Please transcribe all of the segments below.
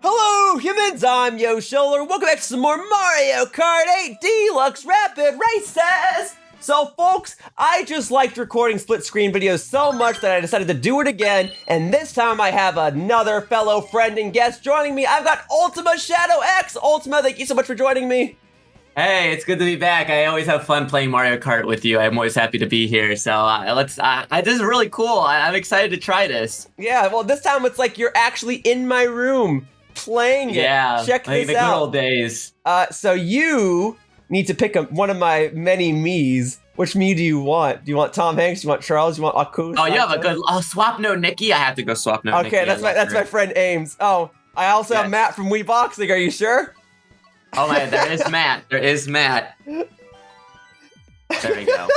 Hello, humans! I'm Yoshiller. Welcome back to some more Mario Kart 8 Deluxe Rapid Races! So, folks, I just liked recording split-screen videos so much that I decided to do it again, and this time I have another fellow friend and guest joining me. I've got UltimaShadowX! Ultima, thank you so much for joining me. Hey, it's good to be back. I always have fun playing Mario Kart with you. I'm always happy to be here. So this is really cool. I'm excited to try this. Yeah, well, this time it's like you're actually in my room playing it. Yeah, check like this the out. good old days. So you need to pick one of my many me's. Which me do you want? Do you want Tom Hanks? Do you want Charles? Do you want Aku? Oh, you have a good. Oh, swap no Nikki. I have to go swap no Nikki. Okay, that's my friend Ames. Oh, I also have Matt from Wii Boxing. Are you sure? Oh my, there is Matt. There is Matt. There we go.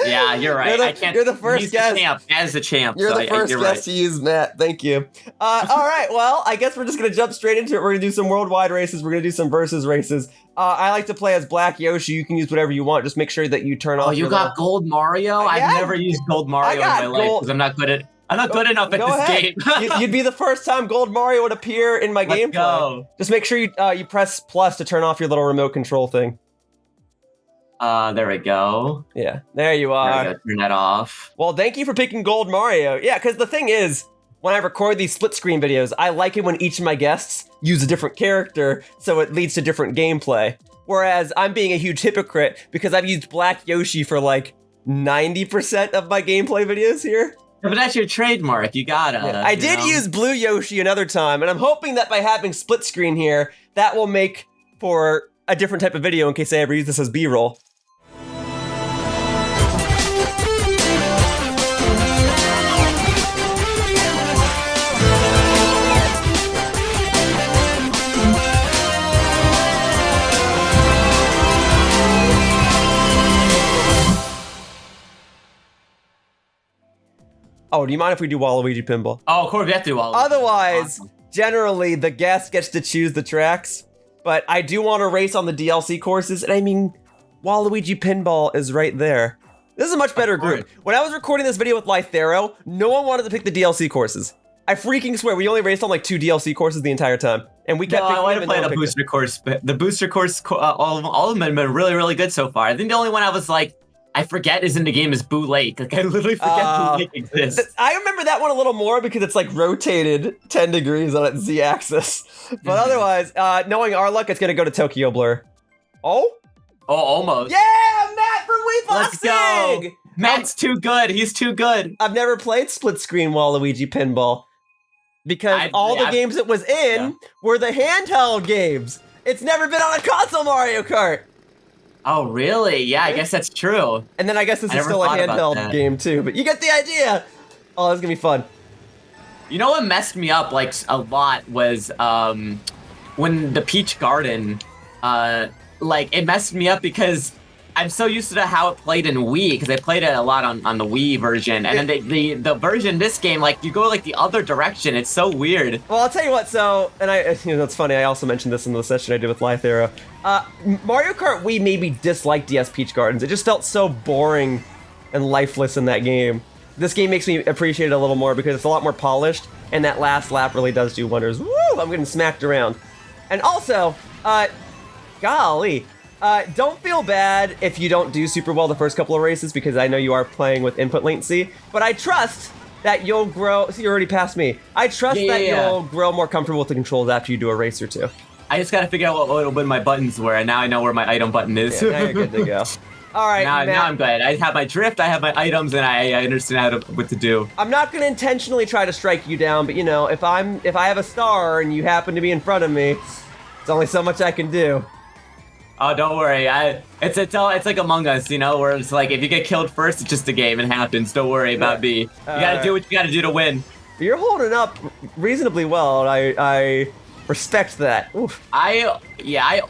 Yeah, you're right. I can't. You're the first he's guest. The champ. As the champ. You're so the first guest right. to use Matt. Thank you. All right. Well, I guess we're just gonna jump straight into it. We're gonna do some worldwide races. We're gonna do some versus races. I like to play as Black Yoshi. You can use whatever you want. Just make sure that you turn off. Oh, you got Gold Mario? I've never used Gold Mario in my life because I'm not good enough at this game. You'd be the first time Gold Mario would appear in my gameplay. Go. Just make sure you press plus to turn off your little remote control thing. There we go. Yeah, there you are. There we go. Turn that off. Well, thank you for picking Gold Mario. Yeah, because the thing is, when I record these split screen videos, I like it when each of my guests use a different character, so it leads to different gameplay. Whereas I'm being a huge hypocrite because I've used Black Yoshi for like 90% of my gameplay videos here. Yeah, but that's your trademark. You gotta. Yeah, I did use Blue Yoshi another time, and I'm hoping that by having split screen here, that will make for a different type of video in case I ever use this as B-roll. Oh, do you mind if we do Waluigi Pinball? Oh, of course we have to do Waluigi. Otherwise, generally, the guest gets to choose the tracks, but I do want to race on the DLC courses, and I mean, Waluigi Pinball is right there. This is a much better group. When I was recording this video with Lythero, no one wanted to pick the DLC courses. I freaking swear, we only raced on like 2 DLC courses the entire time, and we kept picking I want to play the booster course, but the booster course, all of them have been really, really good so far. I think the only one I was like, I forget is in the game is Boo Lake. Like, I literally forget Boo Lake exists. I remember that one a little more because it's like rotated 10 degrees on its Z-axis. But otherwise, knowing our luck, it's going to go to Tokyo Blur. Oh, almost. Yeah, Matt from Wii Boxing! Let's go. Matt's too good. He's too good. I've never played split-screen Waluigi Pinball because all the games it was in were the handheld games. It's never been on a console Mario Kart. Oh, really? Yeah, I guess that's true. And then I guess this is still a handheld game, too. But you get the idea. Oh, this is going to be fun. You know what messed me up, like, a lot was when the Peach Garden, like, it messed me up because I'm so used to how it played in Wii, because I played it a lot on the Wii version. And then the version this game, like, you go, like, the other direction. It's so weird. Well, I'll tell you what, so, and it's funny, I also mentioned this in the session I did with Lythero. Mario Kart Wii made me dislike DS Peach Gardens. It just felt so boring and lifeless in that game. This game makes me appreciate it a little more because it's a lot more polished, and that last lap really does do wonders. Woo! I'm getting smacked around. And also, golly, don't feel bad if you don't do super well the first couple of races because I know you are playing with input latency, but I trust that you'll grow. See, you already passed me. I trust that you'll grow more comfortable with the controls after you do a race or two. I just gotta figure out what my buttons were, and now I know where my item button is. Yeah, now you're good to go. All right, now I'm good. I have my drift, I have my items, and I understand what to do. I'm not gonna intentionally try to strike you down, but you know, if I have a star and you happen to be in front of me, it's only so much I can do. Oh, don't worry. It's like Among Us, you know, where it's like if you get killed first, it's just a game. It happens. Don't worry about me. You gotta do what you gotta do to win. You're holding up reasonably well, and I respect that. Oof. I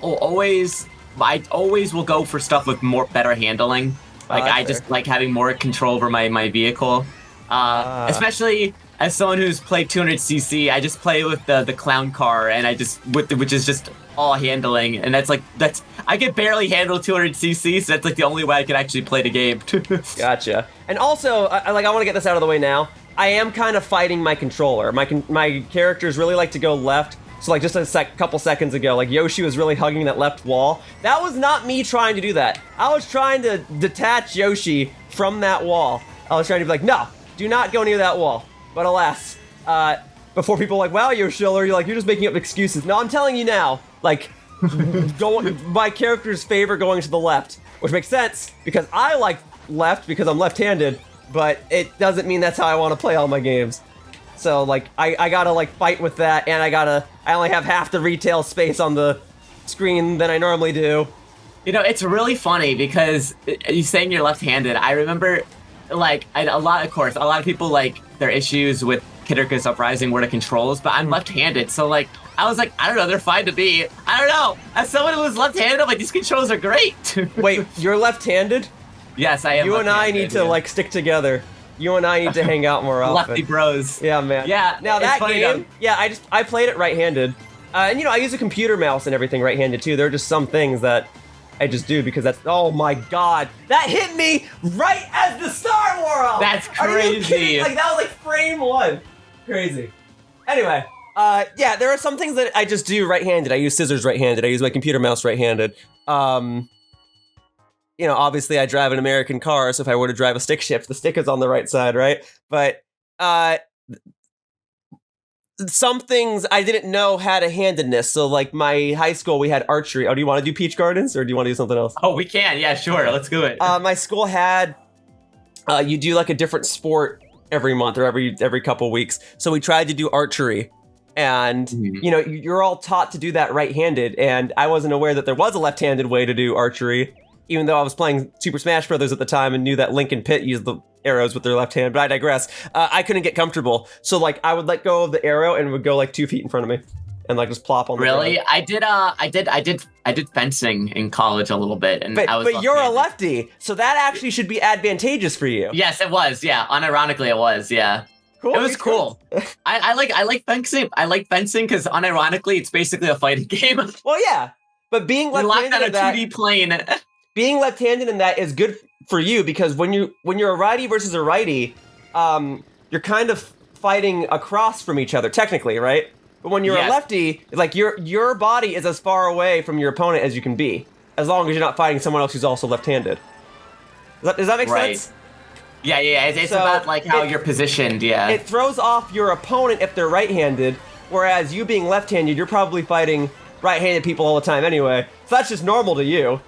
always will go for stuff with better handling. Like I just like having more control over my vehicle. Especially as someone who's played 200cc, I just play with the clown car, and which is just all handling, and I can barely handle 200cc, so that's like the only way I can actually play the game. Gotcha. And also, I want to get this out of the way now. I am kind of fighting my controller. My characters really like to go left. So like just a couple seconds ago, like Yoshi was really hugging that left wall. That was not me trying to do that. I was trying to detach Yoshi from that wall. I was trying to be like, no, do not go near that wall. But alas, before people are like, wow, Yoshiller, you're just making up excuses. No, I'm telling you now, like, my character's favor going to the left, which makes sense because I like left because I'm left-handed, but it doesn't mean that's how I want to play all my games. So like I gotta like fight with that, and I only have half the retail space on the screen than I normally do. You know, it's really funny because you saying you're left-handed. I remember, like, a lot of people like their issues with Kid Icarus Uprising were the controls, but I'm left-handed, so like I was like, I don't know, they're fine to me. I don't know. As someone who was left-handed, I'm like, these controls are great. Wait, you're left-handed? Yes, I am. You and I need to like stick together. You and I need to hang out more often. Lefty bros. Yeah, man. Yeah. Now that game, yeah, I played it right-handed, and I use a computer mouse and everything right-handed too. There are just some things that I just do because that's. Oh my god, that hit me right as the Star World. That's crazy. Are you kidding? Like that was like frame 1. Crazy. Anyway, yeah, there are some things that I just do right-handed. I use scissors right-handed. I use my computer mouse right-handed. Obviously I drive an American car, so if I were to drive a stick shift, the stick is on the right side, right? But some things I didn't know had a handedness. So like my high school, we had archery. Oh, do you want to do Peach Gardens or do you want to do something else? Oh, we can. Yeah, sure. Let's do it. My school had, you do like a different sport every month or every couple weeks. So we tried to do archery. And, you're all taught to do that right-handed. And I wasn't aware that there was a left-handed way to do archery, even though I was playing Super Smash Bros. At the time and knew that Link and Pit used the arrows with their left hand, but I digress. I couldn't get comfortable. So, like, I would let go of the arrow and it would go, like, 2 feet in front of me. And, like, just plop on the ground. Really? I did fencing in college a little bit. And but you're a lefty, so that actually should be advantageous for you. Yes, it was, yeah. Unironically, it was, yeah. Cool. It was cool. I like fencing. I like fencing because unironically, it's basically a fighting game. Well, yeah. But being left-handed on a 2D plane. Being left-handed in that is good for you because when you're a righty versus a righty, you're kind of fighting across from each other technically, right? But when you're a lefty, it's like your body is as far away from your opponent as you can be, as long as you're not fighting someone else who's also left-handed. Does that make sense? Yeah. It's about like how you're positioned. Yeah. It throws off your opponent if they're right-handed, whereas you being left-handed, you're probably fighting right-handed people all the time anyway. So that's just normal to you.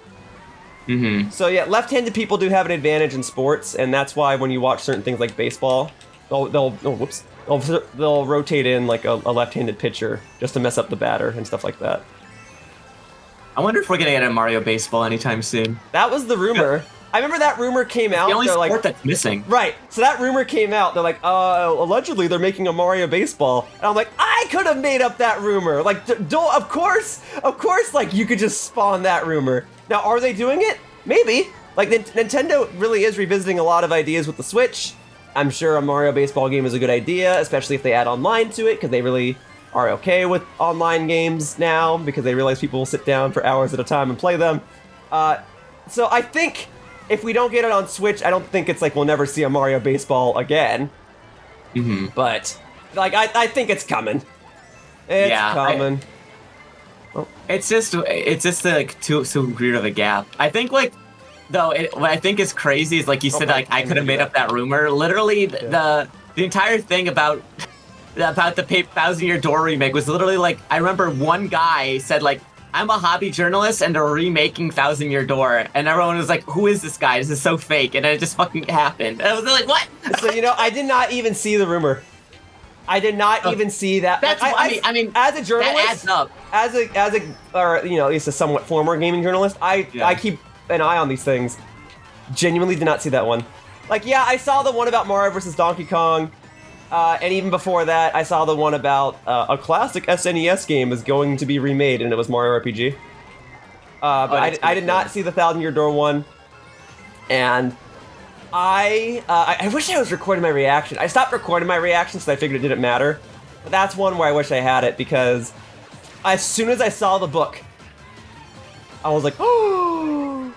Mm-hmm. So yeah, left-handed people do have an advantage in sports, and that's why when you watch certain things like baseball, they'll rotate in like a left-handed pitcher just to mess up the batter and stuff like that. I wonder if we're gonna get a Mario Baseball anytime soon. That was the rumor. I remember that rumor came out. The only sport that's missing. Right. So that rumor came out. They're like, allegedly they're making a Mario Baseball. And I'm like, I could have made up that rumor. Like, of course, like you could just spawn that rumor. Now, are they doing it? Maybe. Like, Nintendo really is revisiting a lot of ideas with the Switch. I'm sure a Mario Baseball game is a good idea, especially if they add online to it, because they really are okay with online games now, because they realize people will sit down for hours at a time and play them. So I think if we don't get it on Switch, I don't think it's like we'll never see a Mario Baseball again. Mm-hmm. But, like, I think it's coming. It's coming. It's just like too weird of a gap. I think what I think is crazy is like you said, like I could have made up that rumor. Literally, the entire thing about the 1,000-Year Door remake was literally like I remember one guy said like I'm a hobby journalist and they're remaking 1,000-Year Door, and everyone was like, "Who is this guy? This is so fake," and then it just fucking happened. And I was like, "What?" So I did not even see the rumor. I did not even see that. That's I mean, as a journalist, that adds up. As a or at least a somewhat former gaming journalist, I keep an eye on these things. Genuinely did not see that one. Like, yeah, I saw the one about Mario versus Donkey Kong, and even before that, I saw the one about a classic SNES game is going to be remade, and it was Mario RPG. But I did not see the 1,000-Year Door one, and I wish I was recording my reaction. I stopped recording my reaction because I figured it didn't matter. But that's one where I wish I had it because as soon as I saw the book, I was like, oh.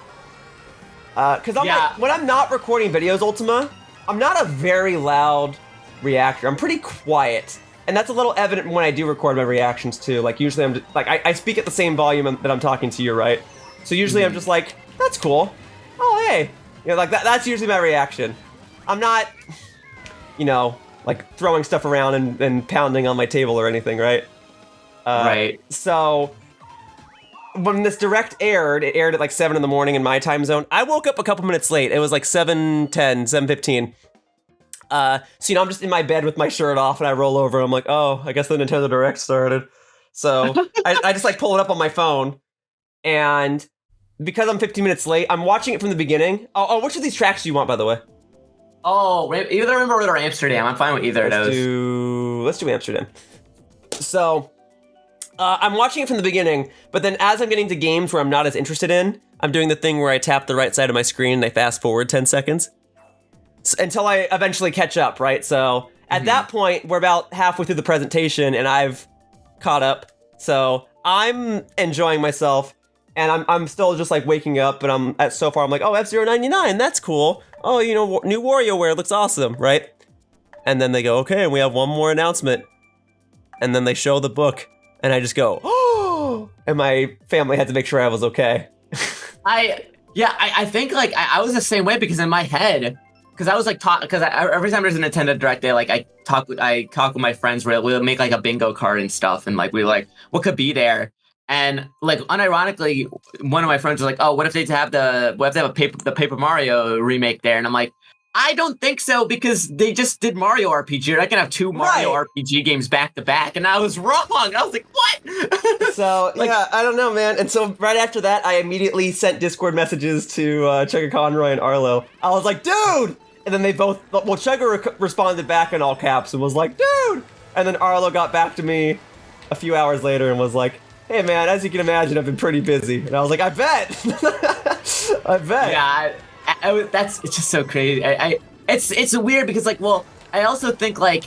Because when I'm not recording videos, Ultima, I'm not a very loud reactor. I'm pretty quiet. And that's a little evident when I do record my reactions too. Like usually I'm just, like I speak at the same volume that I'm talking to you, right? So usually I'm just like, that's cool. Oh hey, you know, like that's usually my reaction. I'm not, you know, like throwing stuff around and pounding on my table or anything, right? Right. So when this direct aired, it aired at like 7 in the morning in my time zone. I woke up a couple minutes late. It was like 7:10, 7:15. So, you know, I'm just in my bed with my shirt off and I roll over and I'm like, oh, I guess the Nintendo Direct started. So I just like pull it up on my phone, and because I'm 15 minutes late, I'm watching it from the beginning. Oh, which of these tracks do you want, by the way? Oh, either Rainbow or Amsterdam. I'm fine with either of those. Let's do Amsterdam. So I'm watching it from the beginning, but then as I'm getting to games where I'm not as interested in, I'm doing the thing where I tap the right side of my screen and I fast forward 10 seconds. Until I eventually catch up, right? So at that point, we're about halfway through the presentation and I've caught up. So I'm enjoying myself, and I'm still just like waking up, and so far I'm like, oh, F-099, that's cool. Oh, you know, new WarioWare looks awesome, right? And then they go, okay, and we have one more announcement. And then they show the book, and I just go, oh, and my family had to make sure I was okay. I think like I was the same way, because in my head, because I was like every time there's a Nintendo Direct Day, like I talk with my friends where we'll make like a bingo card and stuff, and like we like what could be there, and like unironically, one of my friends was like, oh, what if they have the Paper Mario remake there, and I'm like, I don't think so, because they just did Mario RPG. They're not gonna have two Mario RPG games back to back, and I was wrong. I was like, what? So like, yeah, I don't know, man. And so right after that, I immediately sent Discord messages to Chugga Conroy and Arlo. I was like, dude. And then they both, well, Chugga responded back in all caps and was like, dude! And then Arlo got back to me a few hours later and was like, hey man, as you can imagine, I've been pretty busy. And I was like, I bet! I bet! Yeah, it's just so crazy. It's weird because, like, well, I also think, like,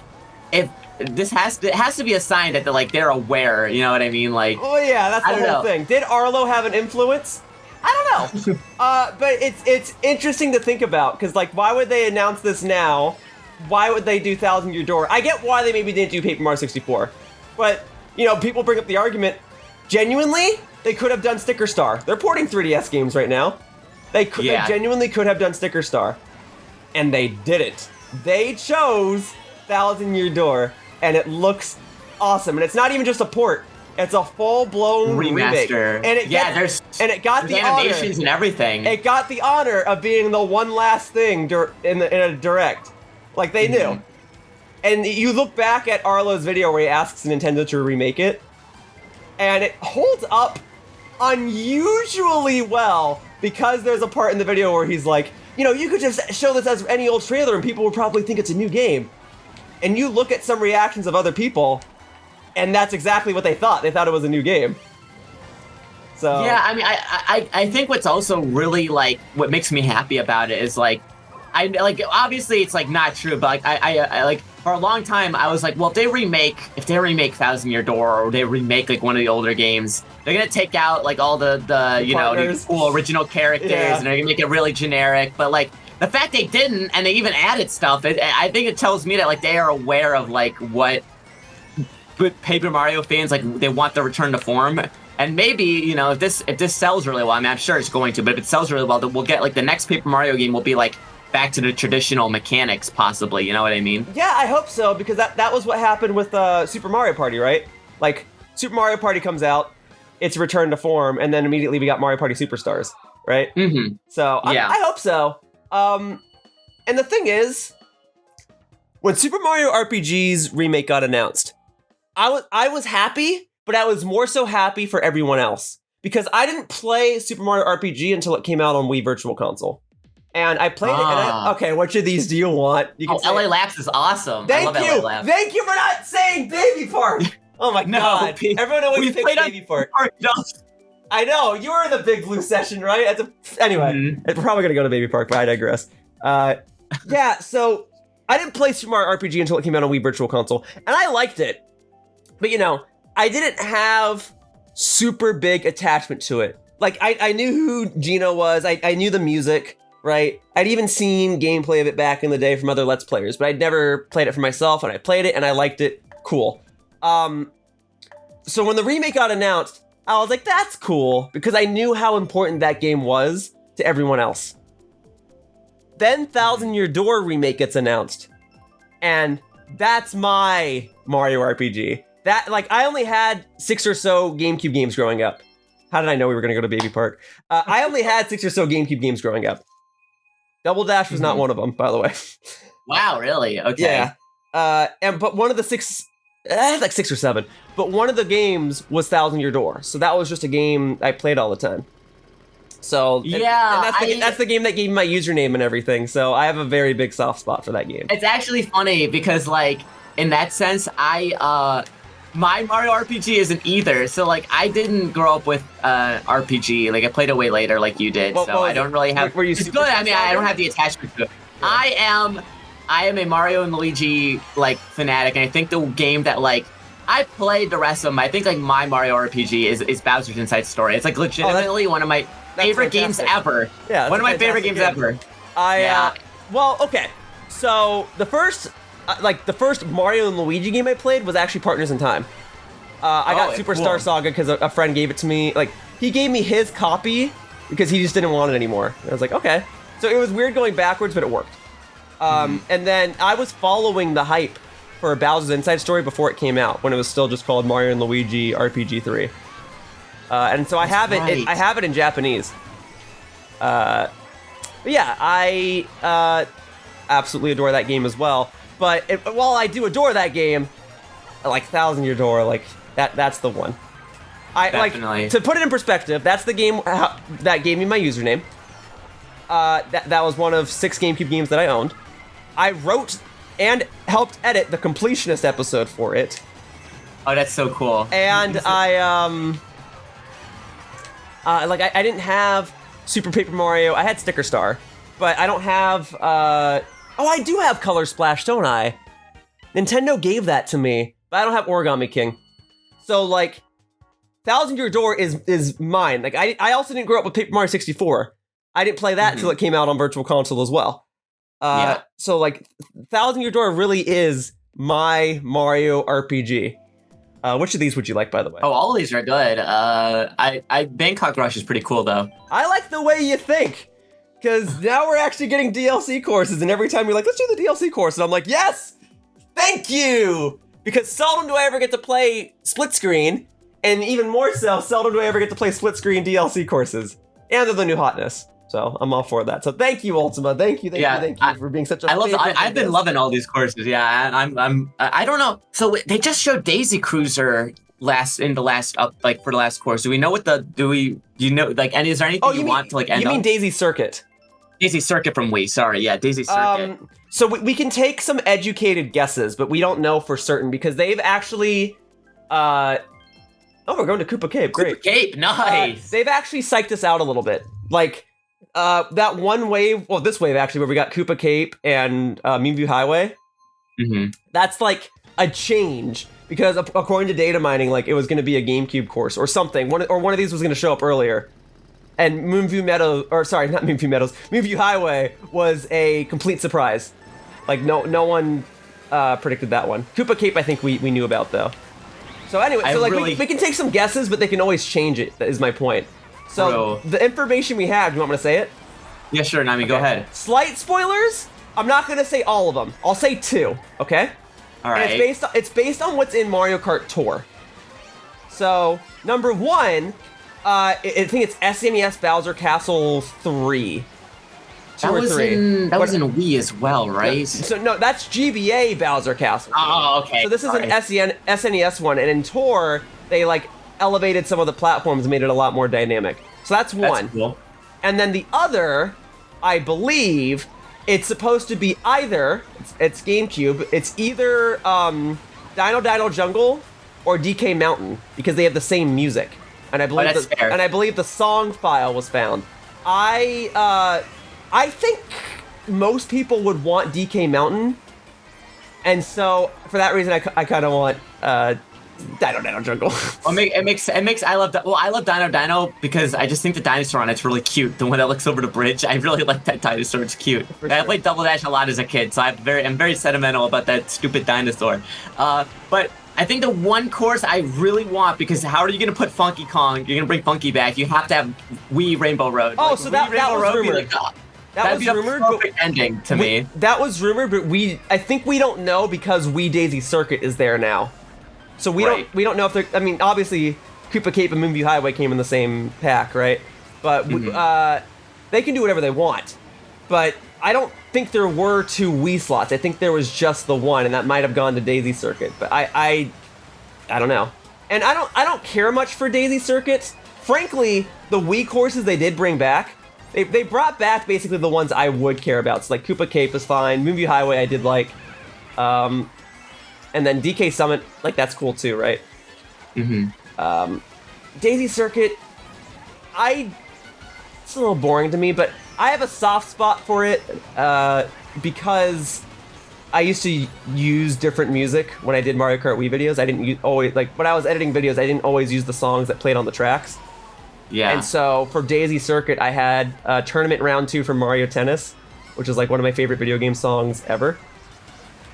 if it has to be a sign that they're aware, you know what I mean? Like, oh yeah, that's the whole thing. Did Arlo have an influence? I don't know. But it's interesting to think about, because like, why would they announce this now? Why would they do Thousand Year Door? I get why they maybe didn't do Paper Mario 64, but you know, people bring up the argument. Genuinely, they could have done Sticker Star. They're porting 3DS games right now. They genuinely could have done Sticker Star, and they didn't. They chose Thousand Year Door, and it looks awesome. And it's not even just a port. It's a full-blown remaster. And it got the animations honor, and everything. It got the honor of being the one last thing in a direct. Like, they knew. And you look back at Arlo's video where he asks Nintendo to remake it, and it holds up unusually well, because there's a part in the video where he's like, you know, you could just show this as any old trailer and people would probably think it's a new game. And you look at some reactions of other people, and that's exactly what they thought. They thought it was a new game. So yeah, I mean, I think what's also really like what makes me happy about it is like, I like, obviously it's like not true, but like I like for a long time I was like, well, if they remake Thousand Year Door, or they remake like one of the older games, they're gonna take out like all the you know, the cool original characters, and they're gonna make it really generic. But like the fact they didn't, and they even added stuff, I think it tells me that like they are aware of like what Paper Mario fans like. They want the return to form. And maybe, you know, if this sells really well, I mean, I'm sure it's going to, but if it sells really well, then we'll get like the next Paper Mario game will be like back to the traditional mechanics, possibly. You know what I mean? Yeah, I hope so, because that was what happened with Super Mario Party, right? Like, Super Mario Party comes out, it's returned to form, and then immediately we got Mario Party Superstars, right? Mm-hmm. So yeah. I hope so. And the thing is, when Super Mario RPG's remake got announced, I was happy, but I was more so happy for everyone else, because I didn't play Super Mario RPG until it came out on Wii Virtual Console. And I played it, and okay, which of these do you want? You can LA Labs is awesome. Thank you! Thank you for not saying Baby Park! Oh my god. Everyone always picks Baby Park. I know, you were in the Big Blue session, right? Anyway, we're probably gonna go to Baby Park, but I digress. Yeah, so I didn't play Super Mario RPG until it came out on Wii Virtual Console, and I liked it. But you know, I didn't have super big attachment to it. Like, I knew who Gino was, I knew the music, right? I'd even seen gameplay of it back in the day from other Let's Players, but I'd never played it for myself, and I played it, and I liked it. Cool. So when the remake got announced, I was like, that's cool, because I knew how important that game was to everyone else. Then Thousand Year Door remake gets announced, and that's my Mario RPG. That, like, I only had 6 or so GameCube games growing up. How did I know we were going to go to Baby Park? I only had 6 or so GameCube games growing up. Double Dash was not one of them, by the way. Wow, really? Okay. Yeah. But one of the 6, like 6 or 7, but one of the games was Thousand Year Door. So that was just a game I played all the time. So yeah, and that's the game that gave me my username and everything. So I have a very big soft spot for that game. It's actually funny because, like, in that sense, my Mario RPG isn't either. So, like, I didn't grow up with RPG. Like, I played it way later, like you did. So I don't really have. Were you it's good. I mean, I don't have the attachment to it. Yeah. I am a Mario and Luigi like fanatic, and I think the game that like I played the rest of them. I think like my Mario RPG is Bowser's Inside Story. It's like legitimately one of my favorite games ever. Yeah, one of my favorite games ever. Well, okay. So the first Mario and Luigi game I played was actually Partners in Time. I got Superstar Saga because a friend gave it to me. Like, he gave me his copy because he just didn't want it anymore. And I was like, okay. So it was weird going backwards, but it worked. And then I was following the hype for Bowser's Inside Story before it came out, when it was still just called Mario and Luigi RPG 3. And so I have it in Japanese. But yeah, I absolutely adore that game as well. But while I do adore that game, like Thousand Year Door, like that's the one. Definitely. Like, to put it in perspective, that's the game that gave me my username. That was one of 6 GameCube games that I owned. I wrote and helped edit the completionist episode for it. Oh, that's so cool. And I didn't have Super Paper Mario. I had Sticker Star, but I don't have. I do have Color Splash, don't I? Nintendo gave that to me, but I don't have Origami King. So like, Thousand Year Door is mine. Like I also didn't grow up with Paper Mario 64. I didn't play that until it came out on Virtual Console as well. So like, Thousand Year Door really is my Mario RPG. Which of these would you like, by the way? Oh, all of these are good. Bangkok Rush is pretty cool, though. I like the way you think, because now we're actually getting DLC courses, and every time you're like, let's do the DLC course, and I'm like, yes! Thank you! Because seldom do I ever get to play split screen, and even more so, seldom do I ever get to play split screen DLC courses. And they're the new hotness. So I'm all for that. So thank you, Ultima. Thank you for being such a. I've been loving all these courses. Yeah, I don't know. So they just showed Daisy Cruiser for the last course. Do we know what is there anything you want to like end on? You mean Daisy Circuit? Daisy Circuit from Wii. Sorry, yeah, Daisy Circuit. So we can take some educated guesses, but we don't know for certain because they've actually. We're going to Koopa Cape. Great. Koopa Cape, nice. They've actually psyched us out a little bit. Like, that one wave, well, this wave actually, where we got Koopa Cape and Moonview Highway. Mm-hmm. That's like a change because according to data mining, like it was going to be a GameCube course or something. One of these was going to show up earlier. And Moonview Highway was a complete surprise. Like no one predicted that one. Koopa Cape, I think we knew about though. So anyway, we can take some guesses, but they can always change it, is my point. So, the information we have, do you want me to say it? Yeah, sure, Nami, go ahead. Slight spoilers, I'm not going to say all of them. I'll say 2, okay? All right. And it's based on what's in Mario Kart Tour. So, number 1, I think it's SNES Bowser Castle 3. That was in Wii as well, right? No, that's GBA Bowser Castle. Oh, okay. So this is an SNES one, and in Tour, they like elevated some of the platforms and made it a lot more dynamic. So that's one. That's cool. And then the other, I believe, it's supposed to be either, it's GameCube, it's either Dino Dino Jungle or DK Mountain, because they have the same music. And I believe the song file was found. I think most people would want DK Mountain, and so for that reason, I kind of want Dino Jungle. Well, it makes I love Dino because I just think the dinosaur on it's really cute. The one that looks over the bridge, I really like that dinosaur. It's cute. Sure. I played Double Dash a lot as a kid, so I'm very sentimental about that stupid dinosaur. But I think the one course I really want, because how are you gonna put Funky Kong? You're gonna bring Funky back. You have to have Wii Rainbow Road. Oh, like, so that was rumored. That was rumored. Perfect ending to me. That was rumored, but I think we don't know because Wii Daisy Circuit is there now. So we don't know if they're. I mean, obviously, Koopa Cape and Moonview Highway came in the same pack, right? But they can do whatever they want. But I don't think there were 2 Wii slots. I think there was just the one, and that might have gone to Daisy Circuit. But I don't know. And I don't care much for Daisy Circuits. Frankly, the Wii courses they did bring back, they brought back basically the ones I would care about. So like Koopa Cape is fine, Moonview Highway I did like, and then DK Summit, like that's cool too, right? Daisy Circuit, it's a little boring to me, but I have a soft spot for it because I used to use different music when I did Mario Kart Wii videos. I didn't always, like, when I was editing videos, I didn't always use the songs that played on the tracks. Yeah. And so for Daisy Circuit, I had Tournament Round 2 from Mario Tennis, which is like one of my favorite video game songs ever.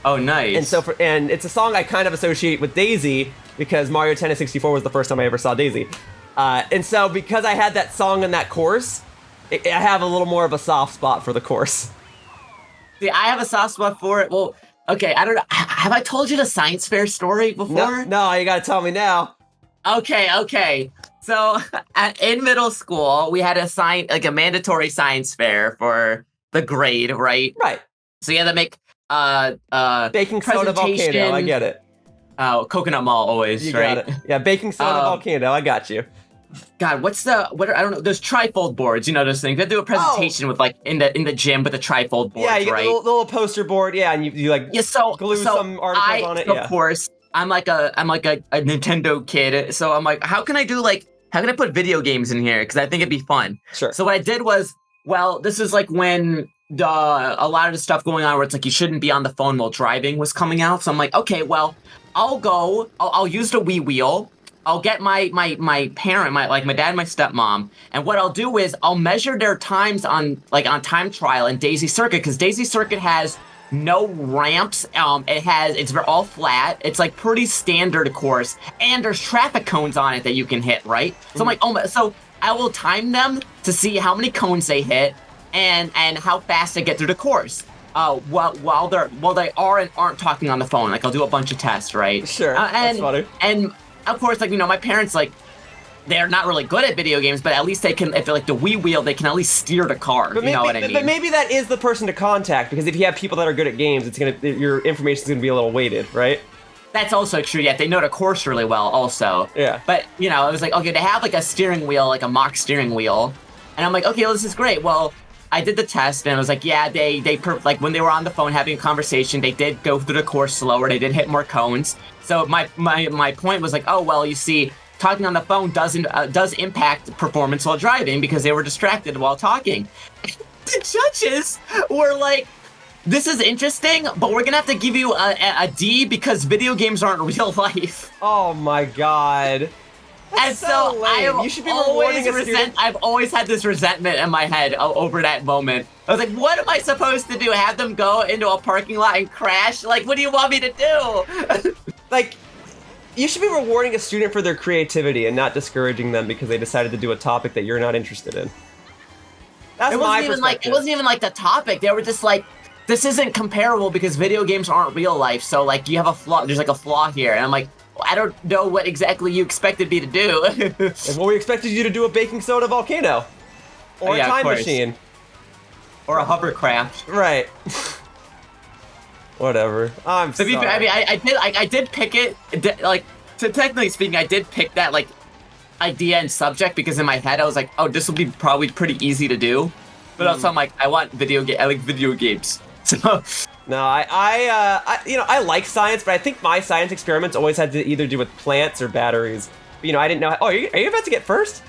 Oh, nice. And so and it's a song I kind of associate with Daisy because Mario Tennis 64 was the first time I ever saw Daisy. And so because I had that song in that course, I have a little more of a soft spot for the course. See, I have a soft spot for it. Well, okay, I don't know. Have I told you the science fair story before? No, you gotta tell me now. Okay. So in middle school, we had a mandatory science fair for the grade, right? Right. So you had to make baking soda volcano. I get it. Oh, Coconut Mall always, you right? Got it. Yeah, baking soda volcano. I got you. God, I don't know. There's trifold boards, you know those things. They do a presentation with like in the gym with the trifold boards, yeah, you right? get the little poster board, yeah, and you like glue some articles on it. Of course, I'm like a Nintendo kid, so I'm like, how can I put video games in here? Because I think it'd be fun. Sure. So what I did was, well, this is like when a lot of the stuff going on where it's like you shouldn't be on the phone while driving was coming out. So I'm like, okay, well, I'll use the Wii wheel. I'll get my parent, my dad and my stepmom, and what I'll do is I'll measure their times on time trial in Daisy Circuit, because Daisy Circuit has no ramps. It's all flat. It's like pretty standard course, and there's traffic cones on it that you can hit, right? So I'm like, so I will time them to see how many cones they hit and how fast they get through the course. While they are and aren't talking on the phone. Like I'll do a bunch of tests, right? Sure. That's funny. And of course, like, you know, my parents, like, they're not really good at video games, but at least they can, if they're like the Wii wheel, they can at least steer the car. But you know what I mean? But maybe that is the person to contact, because if you have people that are good at games, your information's gonna be a little weighted, right? That's also true. Yeah, they know the course really well, also. Yeah. But you know, it was like, okay, they have like a steering wheel, like a mock steering wheel, and I'm like, okay, well, this is great. Well, I did the test, and I was like, yeah, like when they were on the phone having a conversation, they did go through the course slower. They did hit more cones. So my point was like, oh, well, you see, talking on the phone does impact performance while driving because they were distracted while talking. The judges were like, this is interesting, but we're gonna have to give you a D because video games aren't real life. Oh my god. That's and so lame. You should be rewarding a student. I've always had this resentment in my head over that moment. I was like, what am I supposed to do? Have them go into a parking lot and crash? Like, what do you want me to do? Like, you should be rewarding a student for their creativity and not discouraging them because they decided to do a topic that you're not interested in. That's my perspective. It wasn't even like the topic. They were just like, this isn't comparable because video games aren't real life. So like, you have a flaw. There's like a flaw here, and I'm like, I don't know what exactly you expected me to do. Well, we expected you to do a baking soda volcano. Or a time machine. Or a hovercraft. Right. Whatever. I'm sorry. I mean, I did pick it, like, so technically speaking, I did pick that, like, idea and subject because in my head I was like, oh, this will be probably pretty easy to do. But also I'm like, I like video games. So... No, I like science, but I think my science experiments always had to either do with plants or batteries. But, you know, I didn't know. Oh, are you about to get first?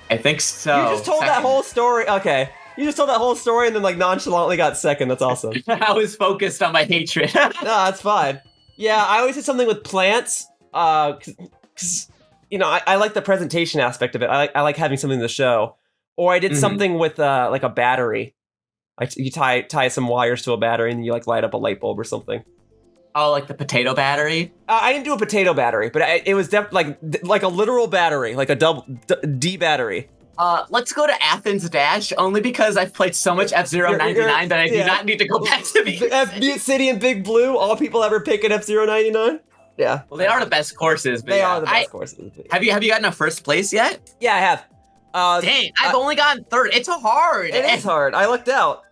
I think so. You just told that whole story. Okay. You just told that whole story and then, like, nonchalantly got second. That's awesome. I was focused on my hatred. No, that's fine. Yeah, I always did something with plants, 'cause, you know, I like the presentation aspect of it. I like having something to show. Or I did something with like a battery. You tie some wires to a battery and you like light up a light bulb or something. Oh, like the potato battery? I didn't do a potato battery, but it was like a literal battery, like a double D battery. Let's go to Athens Dash, only because I've played so much F-Zero 99 that I do not need to go back to Mute City and Big Blue, all people ever pick at F-Zero 99? Yeah. Well, they are the best courses. But they are the best courses. Have you gotten a first place yet? Yeah, I have. Dang, I've only gotten third. It's hard. It is hard. I lucked out.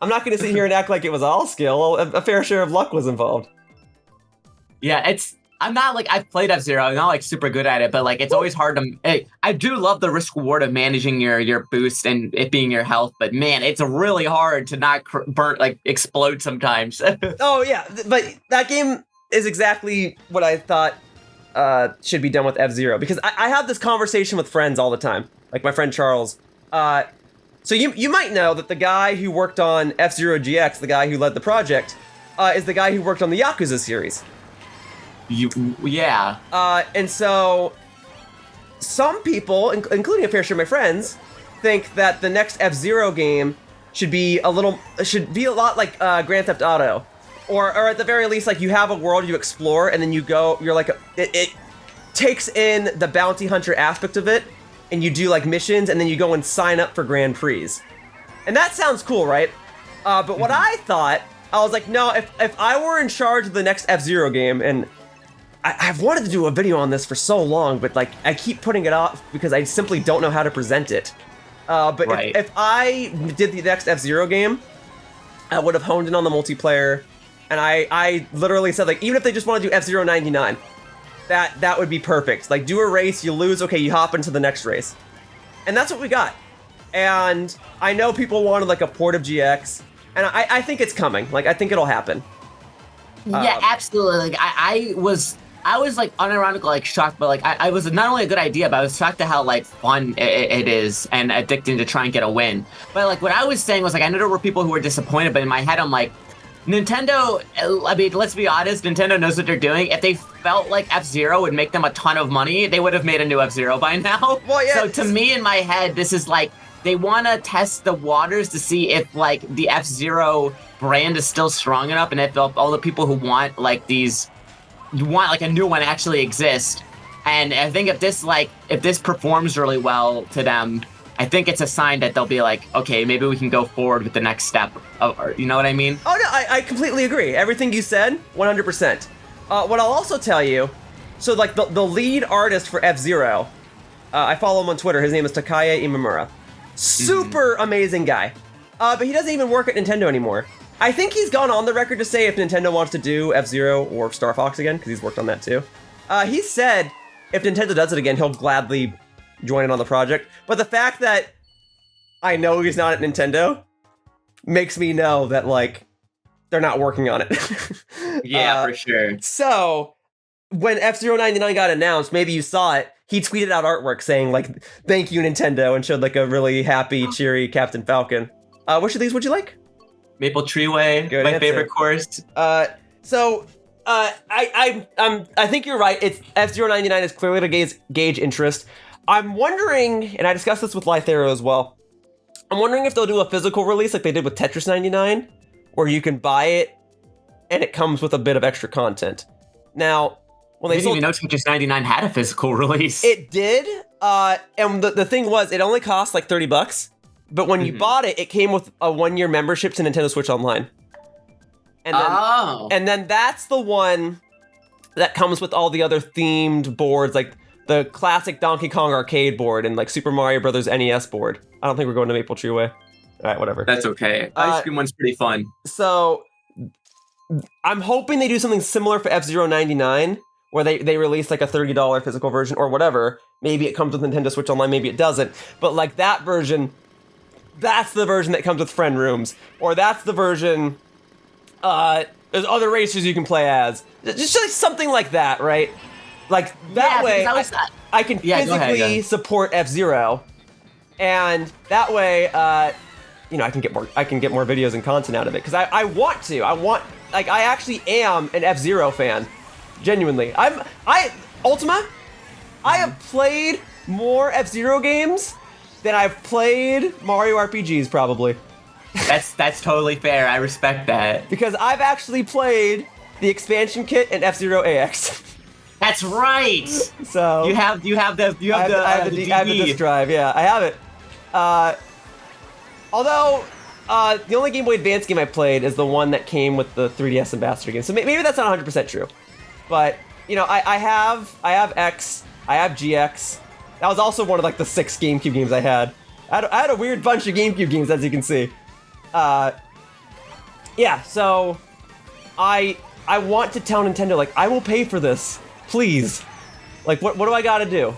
I'm not going to sit here and act like it was all skill. A fair share of luck was involved. Yeah, I'm not like, I've played F-Zero. I'm not like super good at it, but like it's always hard to. I do love the risk reward of managing your boost and it being your health, but man, it's really hard to not explode sometimes. Oh yeah, but that game is exactly what I thought should be done with F-Zero, because I have this conversation with friends all the time, like my friend Charles. So you might know that the guy who worked on F-Zero GX, the guy who led the project, is the guy who worked on the Yakuza series. Yeah. And so some people, including a fair share of my friends, think that the next F-Zero game should be a lot like Grand Theft Auto, or at the very least, like you have a world you explore and then you're like it takes in the bounty hunter aspect of it, and you do like missions and then you go and sign up for Grand Prix, and that sounds cool, right? But what I thought, I was like, no, if I were in charge of the next F-Zero game, and I've wanted to do a video on this for so long, but like I keep putting it off because I simply don't know how to present it. But right. if I did the next F-Zero game, I would have honed in on the multiplayer, and I literally said, like, even if they just want to do F-Zero 99, that would be perfect. Like, do a race, you lose, okay, you hop into the next race. And that's what we got. And I know people wanted like a port of GX, and I think it's coming. Like, I think it'll happen. Yeah, absolutely. Like, I was like unironically like shocked, but like I was not only a good idea, but I was shocked at how like fun it is and addicting to try and get a win. But like what I was saying was like I know there were people who were disappointed, but in my head I'm like, Nintendo, I mean, let's be honest, Nintendo knows what they're doing. If they felt like F-Zero would make them a ton of money, they would have made a new F-Zero by now. Well, yeah, so to me in my head, this is like they want to test the waters to see if like the F-Zero brand is still strong enough, and if all the people who want like a new one actually exist. And I think if this performs really well to them, I think it's a sign that they'll be like, okay, maybe we can go forward with the next step. You know what I mean? Oh no, I completely agree. Everything you said, 100%. What I'll also tell you, so like the lead artist for F-Zero, I follow him on Twitter. His name is Takaya Imamura. Super amazing guy. But he doesn't even work at Nintendo anymore. I think he's gone on the record to say if Nintendo wants to do F-Zero or Star Fox again, because he's worked on that too. He said if Nintendo does it again, he'll gladly join in on the project. But the fact that I know he's not at Nintendo makes me know that, like, they're not working on it. Yeah, for sure. So, when F-Zero 99 got announced, maybe you saw it, he tweeted out artwork saying, like, thank you, Nintendo, and showed, like, a really happy, cheery Captain Falcon. Which of these would you like? Maple Treeway, good my answer. favorite course. I think you're right. It's F-Zero 99 is clearly to gauge interest. I'm wondering, and I discussed this with Lythero as well, I'm wondering if they'll do a physical release like they did with Tetris 99, where you can buy it and it comes with a bit of extra content. Now, when they didn't even know Tetris 99 had a physical release. It did, and the thing was, it only cost like $30. But when you bought it, it came with a 1-year membership to Nintendo Switch Online. And then that's the one that comes with all the other themed boards, like the classic Donkey Kong arcade board and like Super Mario Brothers NES board. I don't think we're going to Maple Treeway. All right, whatever. That's okay. Ice cream one's pretty fun. So I'm hoping they do something similar for F-Zero 99, where they release like a $30 physical version or whatever. Maybe it comes with Nintendo Switch Online, maybe it doesn't. But like that version, that's the version that comes with friend rooms, or that's the version, there's other racers you can play as. Just like something like that, right? Like, that way, I can physically support F-Zero, and that way, you know, I can get more videos and content out of it, because I want to. I actually am an F-Zero fan, Genuinely. Ultima, I have played more F-Zero games than I've played Mario RPGs, probably. That's totally fair. I respect that. Because I've actually played the expansion kit in F-Zero AX. That's right. So you have the I have the disc drive. Yeah, I have it. Although the only Game Boy Advance game I played is the one that came with the 3DS Ambassador game. So maybe that's not 100% true. But you know, I have X, I have GX. That was also one of like the 6 GameCube games I had. I had a weird bunch of GameCube games, as you can see. Yeah, so I want to tell Nintendo, like, I will pay for this, please. Like, what do I gotta do?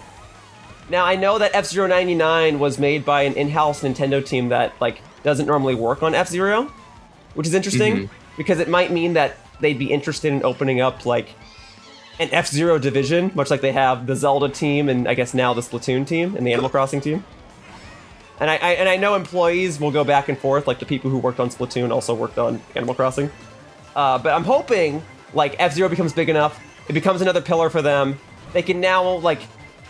Now, I know that F-Zero 99 was made by an in-house Nintendo team that, like, doesn't normally work on F-Zero, which is interesting, because it might mean that they'd be interested in opening up, like, an F-Zero division, much like they have the Zelda team and, I guess, now the Splatoon team and the Animal Crossing team. And I know employees will go back and forth, like the people who worked on Splatoon also worked on Animal Crossing. But I'm hoping, like, F-Zero becomes big enough, it becomes another pillar for them. They can now, like,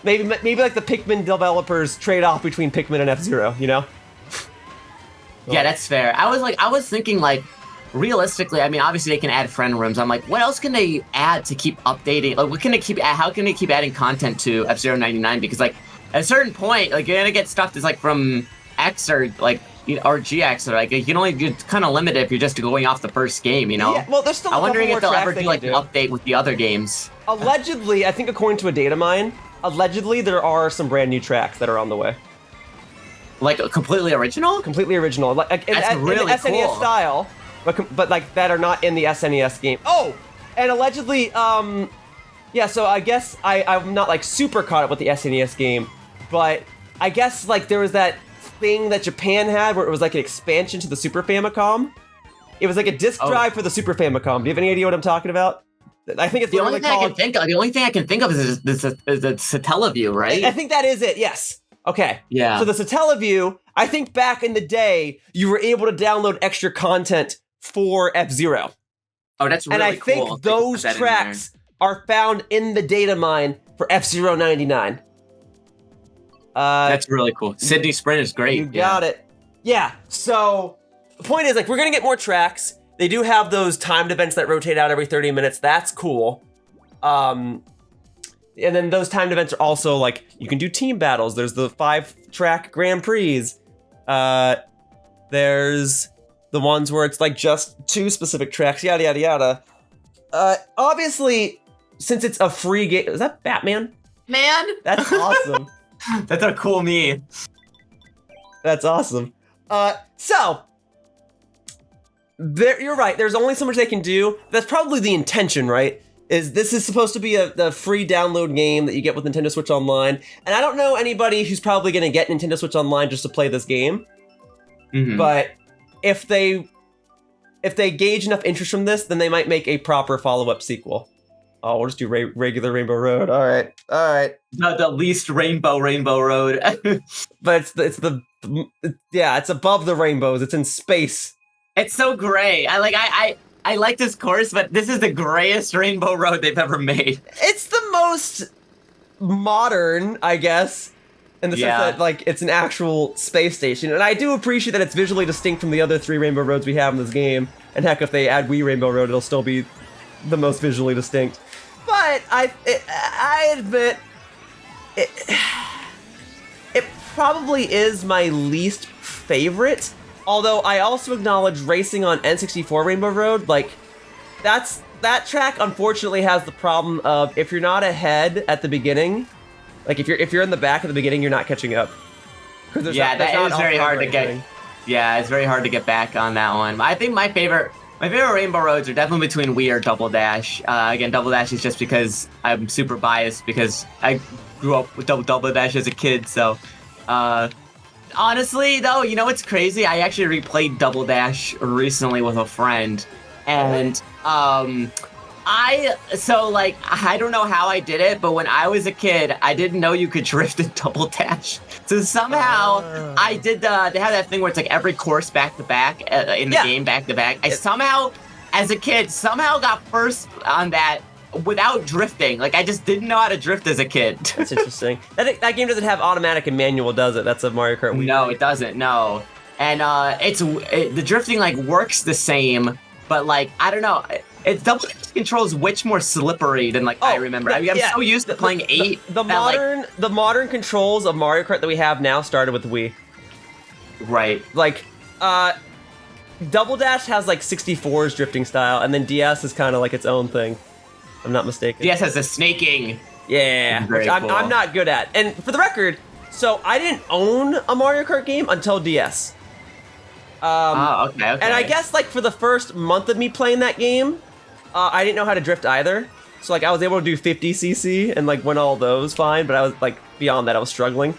maybe like the Pikmin developers trade off between Pikmin and F-Zero, you know? Yeah, that's fair. I was thinking, like, realistically, I mean, obviously they can add friend rooms. I'm like, what else can they add to keep updating? Like, how can they keep adding content to F-Zero 99? Because, like, at a certain point, like, you're gonna get stuff that's, like, from X or, like, you know, or GX, or, like, you can only get kind of limited if you're just going off the first game, you know? Yeah, well, there's still I'm wondering if they'll ever do, like, an update with the other games. Allegedly, I think according to a data mine, allegedly there are some brand new tracks that are on the way. Like, completely original? Completely original. Like, That's really in the SNES cool. style, but, like, that are not in the SNES game. Oh! And allegedly, yeah, so I guess I'm not, like, super caught up with the SNES game, but I guess, like, there was that thing that Japan had where it was like an expansion to the Super Famicom. It was like a disc drive for the Super Famicom. Do you have any idea what I'm talking about? I think it's the only thing I can think of is the Satellaview, right? I think that is it. Yes. Okay. Yeah. So the Satellaview, I think back in the day, you were able to download extra content for F-Zero. Oh, that's really cool. And I think those tracks are found in the data mine for F-Zero 99. That's really cool. Sydney Sprint is great. You got it. Yeah, so the point is, like, we're gonna get more tracks. They do have those timed events that rotate out every 30 minutes. That's cool. And then those timed events are also, like, you can do team battles. There's the 5-track Grand Prix. There's the ones where it's, like, just 2 specific tracks, yada, yada, yada. Obviously, since it's a free game... Is that Batman? Man! That's awesome. That's a cool meme. That's awesome. So, you're right. There's only so much they can do. That's probably the intention, right? This is supposed to be the free download game that you get with Nintendo Switch Online. And I don't know anybody who's probably going to get Nintendo Switch Online just to play this game. But if they gauge enough interest from this, then they might make a proper follow-up sequel. Oh, we'll just do regular Rainbow Road. All right. The least Rainbow Road. But it's above the rainbows. It's in space. It's so gray. I like this course, but this is the grayest Rainbow Road they've ever made. It's the most modern, I guess, in the sense that, like, it's an actual space station. And I do appreciate that it's visually distinct from the other 3 Rainbow Roads we have in this game. And heck, if they add Wii Rainbow Road, it'll still be the most visually distinct. But I admit, it probably is my least favorite. Although I also acknowledge racing on N64 Rainbow Road, like, that track unfortunately has the problem of if you're not ahead at the beginning, like if you're in the back at the beginning, you're not catching up. That is very hard to get. Yeah, it's very hard to get back on that one. I think my favorite Rainbow Roads are definitely between Wii or Double Dash. Again, Double Dash is just because I'm super biased because I grew up with Double Dash as a kid. So, honestly, though, you know what's crazy? I actually replayed Double Dash recently with a friend, and I don't know how I did it, but when I was a kid, I didn't know you could drift in Double Dash. So somehow I did they have that thing where it's like every course back to back in the game back to back. I somehow, as a kid, got first on that without drifting. Like, I just didn't know how to drift as a kid. That's interesting. That game doesn't have automatic and manual, does it? That's a Mario Kart Wii. No, it doesn't, no. And the drifting, like, works the same, but, like, I don't know. It double controls which more slippery than, like, I remember. I'm so used to playing 8. The modern controls of Mario Kart that we have now started with the Wii. Right. Like, Double Dash has, like, 64's drifting style, and then DS is kind of like its own thing. I'm not mistaken. DS has the snaking. Yeah, which I'm not good at. And for the record, so I didn't own a Mario Kart game until DS. Okay. And I guess, like, for the first month of me playing that game, I didn't know how to drift either. So, like, I was able to do 50cc and, like, win all those fine, but I was, like, beyond that, I was struggling.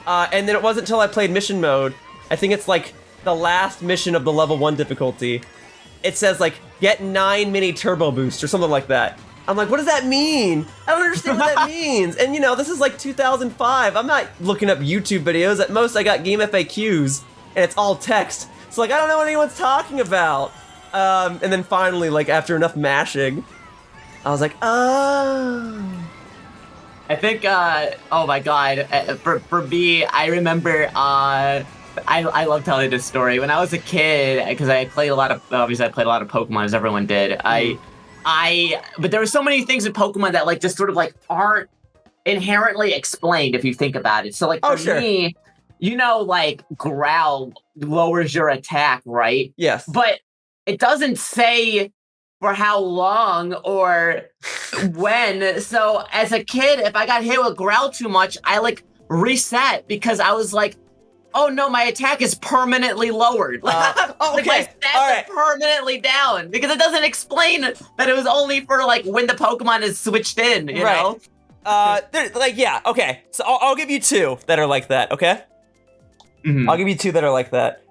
And then it wasn't until I played mission mode, I think it's, like, the last mission of the level 1 difficulty. It says, like, get 9 mini turbo boosts or something like that. I'm like, what does that mean? I don't understand what that means. And, you know, this is, like, 2005. I'm not looking up YouTube videos. At most, I got game FAQs, and it's all text. So, like, I don't know what anyone's talking about. And then finally, like, after enough mashing, I was like, oh. I think, oh my god, for me, I remember, I love telling this story. When I was a kid, because I played a lot of Pokemon, as everyone did. But there were so many things in Pokemon that, like, just sort of, like, aren't inherently explained if you think about it. So, like, for me, you know, like, Growl lowers your attack, right? Yes. But it doesn't say for how long or when. So as a kid, if I got hit with Growl too much, I, like, reset because I was like, oh no, my attack is permanently lowered. Like my stats are permanently down because it doesn't explain that it was only for, like, when the Pokemon is switched in, you know? Okay. So I'll give you 2 that are like that, okay? Mm-hmm. I'll give you 2 that are like that.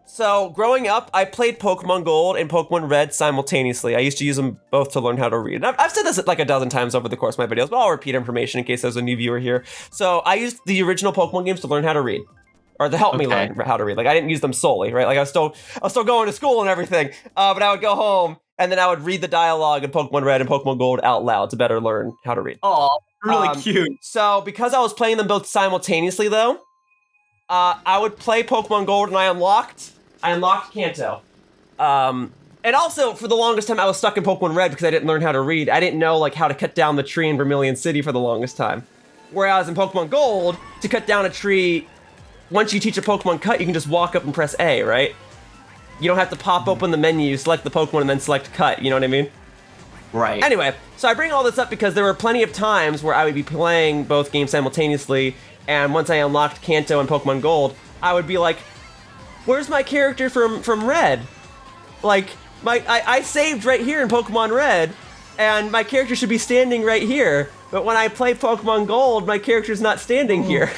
So growing up, I played Pokemon Gold and Pokemon Red simultaneously. I used to use them both to learn how to read. And I've said this like a dozen times over the course of my videos, but I'll repeat information in case there's a new viewer here. So I used the original Pokemon games to learn how to read. Or to help me learn how to read. Like, I didn't use them solely, right? Like, I was still going to school and everything. But I would go home, and then I would read the dialogue in Pokemon Red and Pokemon Gold out loud to better learn how to read. Oh, really cute. So, because I was playing them both simultaneously, though, I would play Pokemon Gold, and I unlocked Kanto. And also, for the longest time, I was stuck in Pokemon Red because I didn't learn how to read. I didn't know, like, how to cut down the tree in Vermilion City for the longest time. Whereas in Pokemon Gold, to cut down a tree, once you teach a Pokemon cut, you can just walk up and press A, right? You don't have to pop open the menu, select the Pokemon, and then select cut, you know what I mean? Right. Anyway, so I bring all this up because there were plenty of times where I would be playing both games simultaneously, and once I unlocked Kanto and Pokemon Gold, I would be like, where's my character from Red? Like, I saved right here in Pokemon Red, and my character should be standing right here, but when I play Pokemon Gold, my character's not standing here.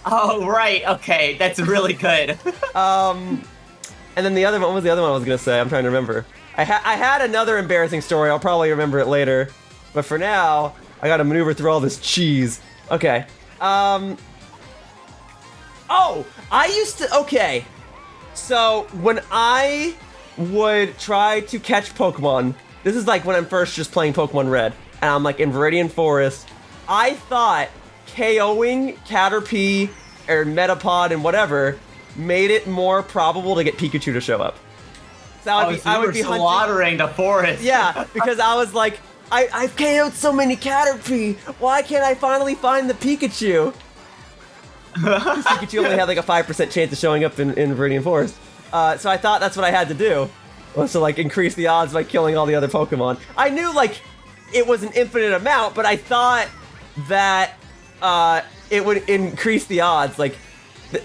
Oh, right. Okay, that's really good. And then the other one, what was the other one I was going to say? I'm trying to remember. I had another embarrassing story. I'll probably remember it later. But for now, I got to maneuver through all this cheese. Okay. Oh, I used to... Okay. So, when I would try to catch Pokemon, this is like when I'm first just playing Pokemon Red, and I'm like in Viridian Forest, I thought KOing Caterpie or Metapod and whatever made it more probable to get Pikachu to show up. So I would be slaughtering the forest. Yeah, because I was like, I've KO'd so many Caterpie. Why can't I finally find the Pikachu? Pikachu only had like a 5% chance of showing up in Viridian Forest. So I thought that's what I had to do, was to like increase the odds by killing all the other Pokemon. I knew like it was an infinite amount, but I thought that it would increase the odds, like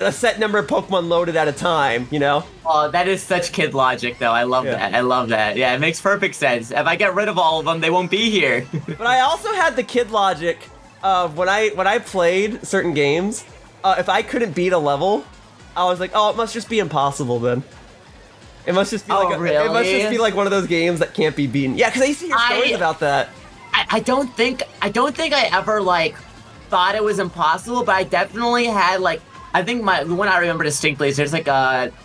a set number of Pokemon loaded at a time, you know? Oh, that is such kid logic, though. I love that. I love that. Yeah, it makes perfect sense. If I get rid of all of them, they won't be here. But I also had the kid logic of when I played certain games, if I couldn't beat a level, I was like, oh, it must just be impossible then. It must just be it must just be like one of those games that can't be beaten. Yeah, because I used to hear stories about that. I don't think I ever like thought it was impossible, but I definitely had like I think the one I remember distinctly is there's like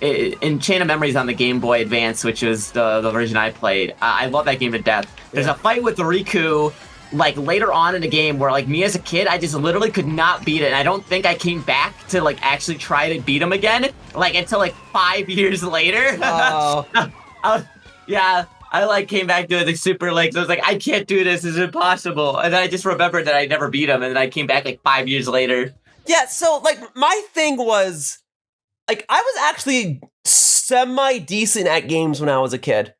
in Chain of Memories on the Game Boy Advance, which was the version I played. I love that game to death. There's a fight with Riku, like later on in the game, where like me as a kid, I just literally could not beat it, and I don't think I came back to like actually try to beat him again, like until like 5 years later. Oh. I like came back to it like super like, so I was like, I can't do this, it's impossible. And then I just remembered that I never beat him, and then I came back like 5 years later. Yeah, so, like, my thing was, like, I was actually semi-decent at games when I was a kid.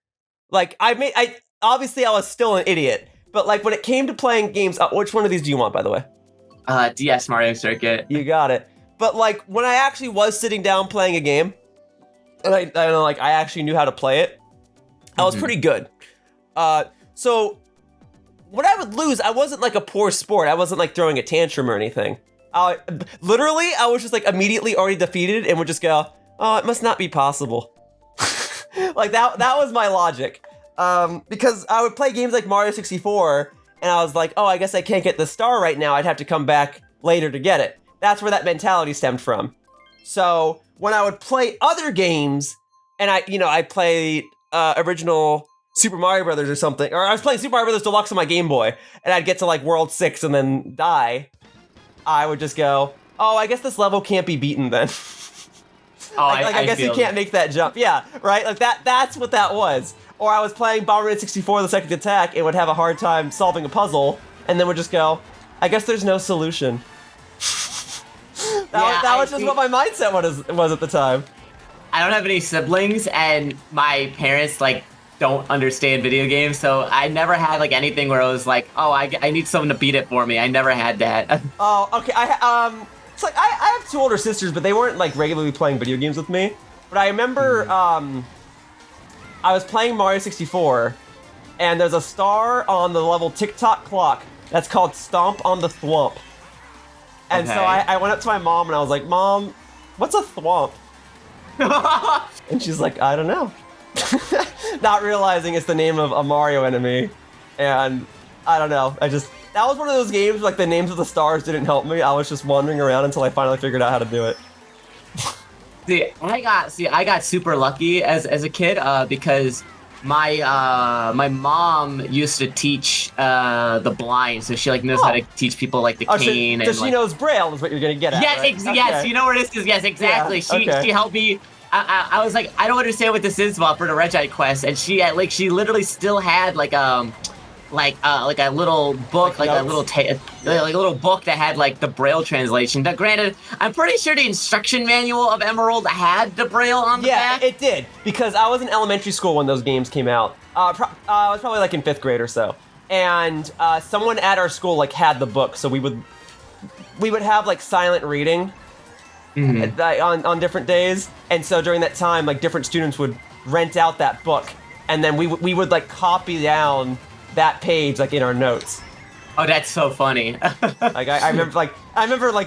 Like, obviously I was still an idiot, but, like, when it came to playing games, which one of these do you want, by the way? DS Mario Circuit. You got it. But, like, when I actually was sitting down playing a game, and I don't know, like, I actually knew how to play it, I was pretty good. So, when I would lose, I wasn't, like, a poor sport. I wasn't, like, throwing a tantrum or anything. Literally, I was just like immediately already defeated and would just go, oh, it must not be possible. Like that was my logic. Because I would play games like Mario 64 and I was like, oh, I guess I can't get the star right now. I'd have to come back later to get it. That's where that mentality stemmed from. So when I would play other games and I played original Super Mario Brothers or something, or I was playing Super Mario Brothers Deluxe on my Game Boy and I'd get to like World 6 and then die, I would just go, oh, I guess this level can't be beaten then. I guess you can't make that jump. Yeah, right? Like that's what that was. Or I was playing Bomberman 64 the second attack and would have a hard time solving a puzzle and then would just go, I guess there's no solution. that was just what my mindset was at the time. I don't have any siblings and my parents like don't understand video games, so I never had like anything where I was like, oh, I need someone to beat it for me. I never had that. Oh, okay. It's like I have two older sisters, but they weren't like regularly playing video games with me. But I remember I was playing Mario 64, and there's a star on the level Tick-Tock Clock that's called Stomp on the Thwomp. And so I went up to my mom and I was like, Mom, what's a thwomp? And she's like, I don't know. Not realizing it's the name of a Mario enemy. And I don't know. That was one of those games like the names of the stars didn't help me. I was just wandering around until I finally figured out how to do it. I got super lucky as a kid because my mom used to teach the blind, so she like knows how to teach people like the cane. So she knows Braille is what you're gonna get at. Yeah, right? Yes, you know where this is. Yes, exactly. Yeah, she helped me. I was like, I don't understand what this is about for the Regite quest, and she literally still had like a little book, like a little book that had like the Braille translation. Now, granted, I'm pretty sure the instruction manual of Emerald had the Braille on the back. Yeah, it did, because I was in elementary school when those games came out. I was probably like in 5th grade or so, and someone at our school like had the book, so we would have like silent reading on different days, and so during that time, like different students would rent out that book, and then we would like copy down that page like in our notes. Oh, that's so funny. Like I remember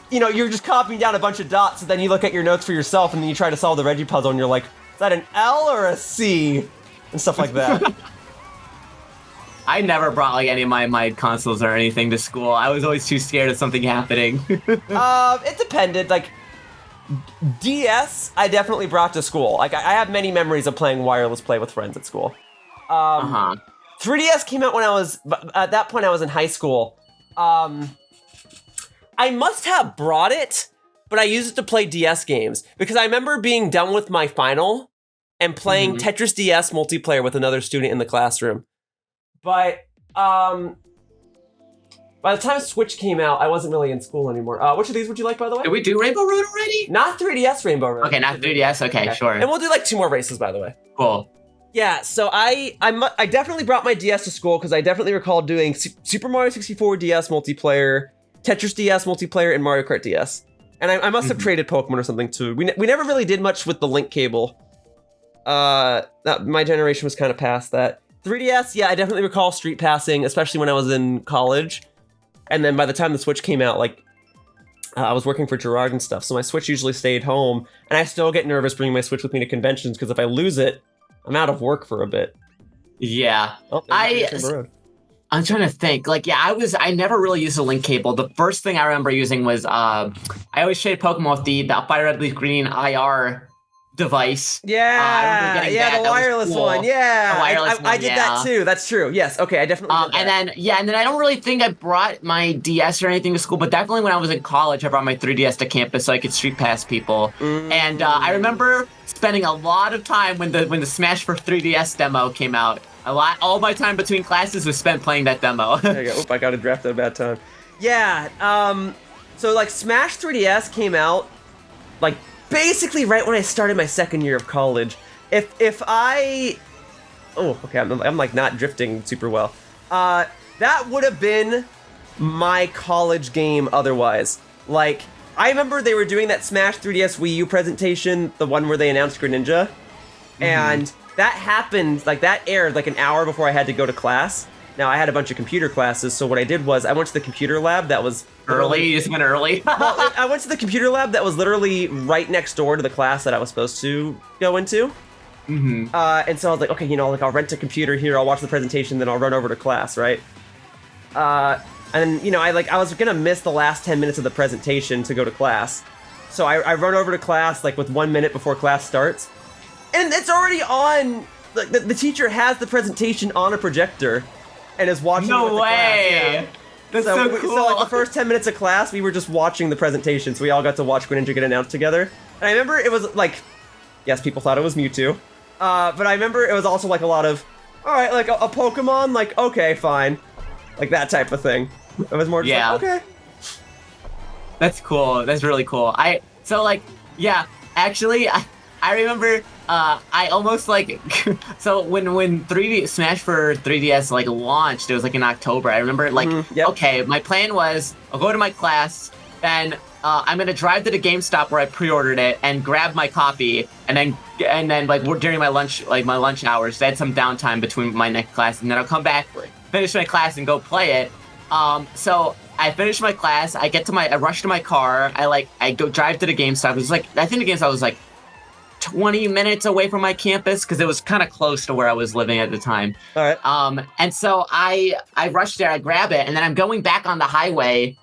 you're just copying down a bunch of dots, and then you look at your notes for yourself, and then you try to solve the Reggie puzzle, and you're like, is that an L or a C? And stuff like that. I never brought like any of my consoles or anything to school. I was always too scared of something happening. It depended. Like DS, I definitely brought to school. Like I have many memories of playing wireless play with friends at school. 3DS came out when at that point I was in high school. I must have brought it, but I used it to play DS games because I remember being done with my final and playing Tetris DS multiplayer with another student in the classroom. But by the time Switch came out, I wasn't really in school anymore. Which of these would you like, by the way? Did we do Rainbow Road already? Not 3DS Rainbow Road. Okay, not 3DS. Okay, sure. And we'll do like 2 more races, by the way. Cool. Yeah, so I definitely brought my DS to school because I definitely recall doing Super Mario 64 DS multiplayer, Tetris DS multiplayer, and Mario Kart DS. And I must have traded Pokemon or something too. We never really did much with the link cable. My generation was kind of past that. 3DS, yeah, I definitely recall street passing, especially when I was in college. And then by the time the Switch came out, like, I was working for Gerard and stuff, so my Switch usually stayed home. And I still get nervous bringing my Switch with me to conventions, because if I lose it, I'm out of work for a bit. Yeah. Oh, I'm trying to think. Like, yeah, I never really used a link cable. The first thing I remember using was I always shaded Pokemon with the Fire Red Leaf Green IR device. Yeah, the wireless one. Yeah, the wireless one. I did that too. That's true. Yes. Okay, I definitely did that. And then I don't really think I brought my DS or anything to school, but definitely when I was in college, I brought my 3DS to campus so I could street pass people. And I remember spending a lot of time when the Smash for 3DS demo came out. All my time between classes was spent playing that demo. There you go. Oop, I got a draft at a bad time. Yeah. So like Smash 3DS came out like basically right when I started my second year of college. If I... Oh, okay, I'm like not drifting super well. That would have been my college game otherwise. Like, I remember they were doing that Smash 3DS Wii U presentation, the one where they announced Greninja, and that happened, like that aired like an hour before I had to go to class. Now, I had a bunch of computer classes, so what I did was I went to the computer lab that was... Early? You just went early? Well, I went to the computer lab that was literally right next door to the class that I was supposed to go into. And so I was like, okay, you know, like I'll rent a computer here, I'll watch the presentation, then I'll run over to class, right? And then, you know, I was gonna miss the last 10 minutes of the presentation to go to class. So I run over to class like with 1 minute before class starts. And it's already on, like the teacher has the presentation on a projector and is watching it with the class. Yeah. That's so cool. So like the first 10 minutes of class, we were just watching the presentation, so we all got to watch Greninja get announced together. And I remember it was like, yes, people thought it was Mewtwo. But I remember it was also like a lot of, all right, like a Pokemon, like, okay, fine. Like that type of thing. It was more just like, okay. That's cool. That's really cool. Actually, I remember I almost like so when 3D Smash for 3DS like launched, it was like in October. I remember like okay, my plan was I'll go to my class, then I'm gonna drive to the GameStop where I pre-ordered it and grab my copy, and then like during my lunch hours, I had some downtime between my next class, and then I'll come back, finish my class, and go play it. So I finished my class. I rush to my car. I go drive to the GameStop. It was like I think the GameStop was like 20 minutes away from my campus because it was kind of close to where I was living at the time. All right. And so I rush there, I grab it, and then I'm going back on the highway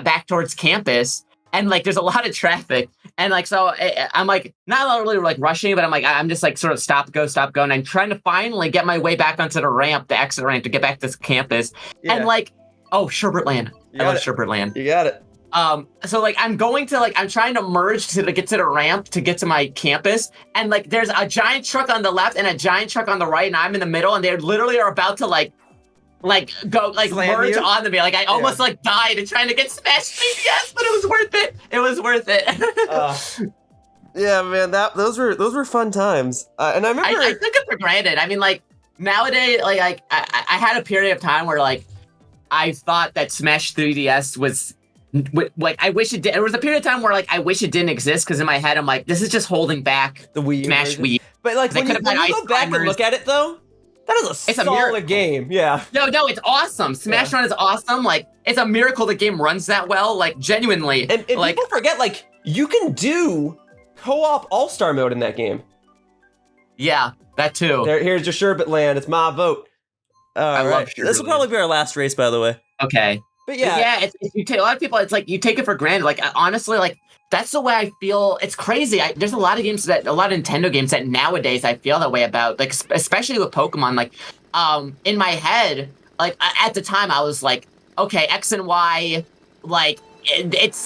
back towards campus, and like there's a lot of traffic, and like so I'm like not really like rushing, but I'm just like sort of stop go, and I'm trying to finally get my way back onto the exit ramp to get back to campus, and like Sherbet Land. I love Sherbet Land. You got it. So like I'm trying to merge to get to the ramp to get to my campus, and like there's a giant truck on the left and a giant truck on the right, and I'm in the middle, and they literally are about to go merge onto me. Like I almost like died and trying to get smashed 3DS, but it was worth it. It was worth it. Yeah, man, those were fun times. And I remember I took it for granted. I mean, like nowadays, like I had a period of time where like I thought that Smash 3DS was. Like I wish it did. There was a period of time where like I wish it didn't exist because in my head I'm like, this is just holding back the Wii Smash Wii. But like when you go back and look at it though, that is a solid game. Yeah. No, it's awesome. Smash Run is awesome. Like it's a miracle the game runs that well. Like genuinely. And like, people forget like you can do co-op all-star mode in that game. Yeah, that too. Here's your Sherbet Land. It's my vote. I love Sherbet. This will probably be our last race, by the way. Okay. But yeah, you take a lot of people. It's like you take it for granted. Like honestly, like that's the way I feel. It's crazy. There's a lot of Nintendo games that nowadays I feel that way about. Like especially with Pokemon. Like, in my head, like at the time I was like, okay, X and Y, like it's